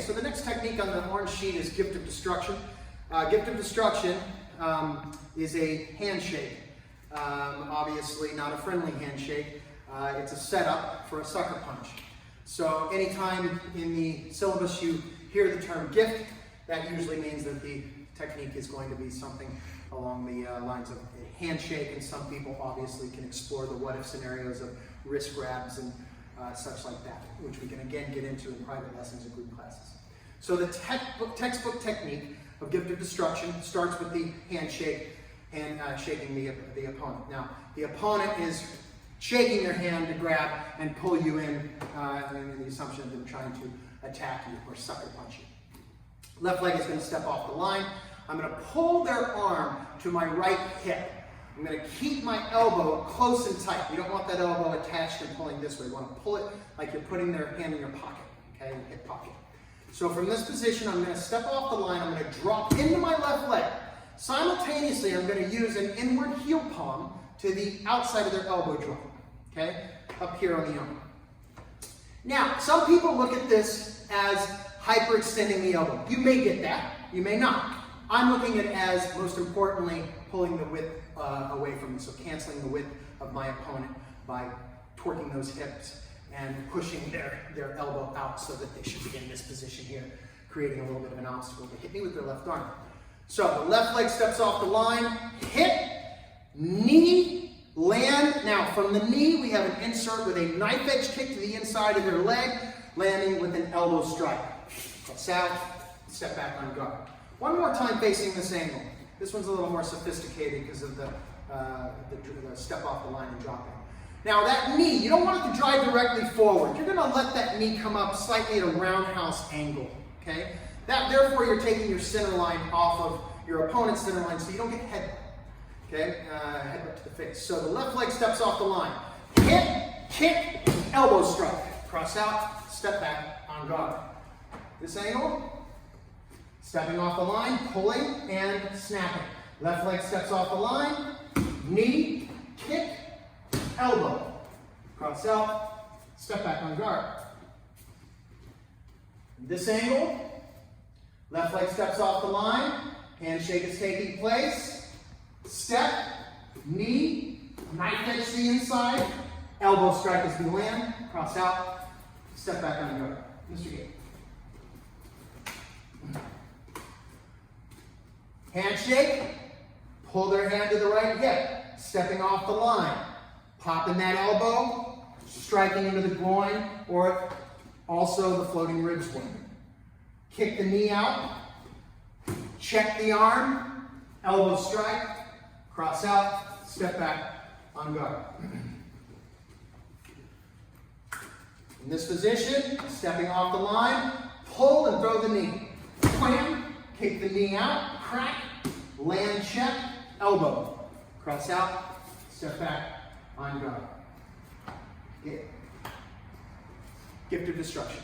so the next technique on the orange sheet is gift of destruction. Gift of destruction is a handshake. Obviously not a friendly handshake. It's a setup for a sucker punch. So anytime in the syllabus you hear the term gift, that usually means that the technique is going to be something along the lines of a handshake, and some people obviously can explore the what-if scenarios of wrist grabs and such like that, which we can again get into in private lessons and group classes. So the textbook technique of gift of destruction starts with the handshake and shaking the opponent. Now, the opponent is shaking their hand to grab and pull you in the assumption of them trying to attack you or sucker punch you. Left leg is going to step off the line. I'm going to pull their arm to my right hip. I'm going to keep my elbow close and tight. You don't want that elbow attached and pulling this way. You want to pull it like you're putting their hand in your pocket, okay, in hip pocket. So from this position, I'm going to step off the line. I'm going to drop into my left leg. Simultaneously, I'm going to use an inward heel palm to the outside of their elbow joint, okay, up here on the arm. Now, some people look at this as hyperextending the elbow. You may get that. You may not. I'm looking at it as, most importantly, pulling the width away from me, so canceling the width of my opponent by torquing those hips and pushing their elbow out so that they should be in this position here, creating a little bit of an obstacle to hit me with their left arm. So the left leg steps off the line, hit, knee, land. Now from the knee, we have an insert with a knife edge kick to the inside of their leg, landing with an elbow strike. Press out, step back on guard. One more time facing this angle. This one's a little more sophisticated because of the step off the line and dropping. Now that knee, you don't want it to drive directly forward. You're going to let that knee come up slightly at a roundhouse angle, okay? Therefore, you're taking your center line off of your opponent's center line so you don't get head, okay? Headbutt to the face. So the left leg steps off the line. Hit, kick, elbow strike. Cross out, step back, on guard. This angle, stepping off the line, pulling and snapping. Left leg steps off the line, knee, kick, elbow. Cross out, step back on guard. This angle, left leg steps off the line, handshake is taking place, step, knee, knife edge to the inside, elbow strike as we land, cross out, step back on guard. Mr. Gate. Handshake, pull their hand to the right hip, stepping off the line, popping that elbow, striking into the groin, or also the floating ribs one. Kick the knee out, check the arm, elbow strike, cross out, step back, on guard. In this position, stepping off the line, pull and throw the knee. Wham, kick the knee out, crack, land check, elbow. Cross out, step back, on guard. Gift of destruction.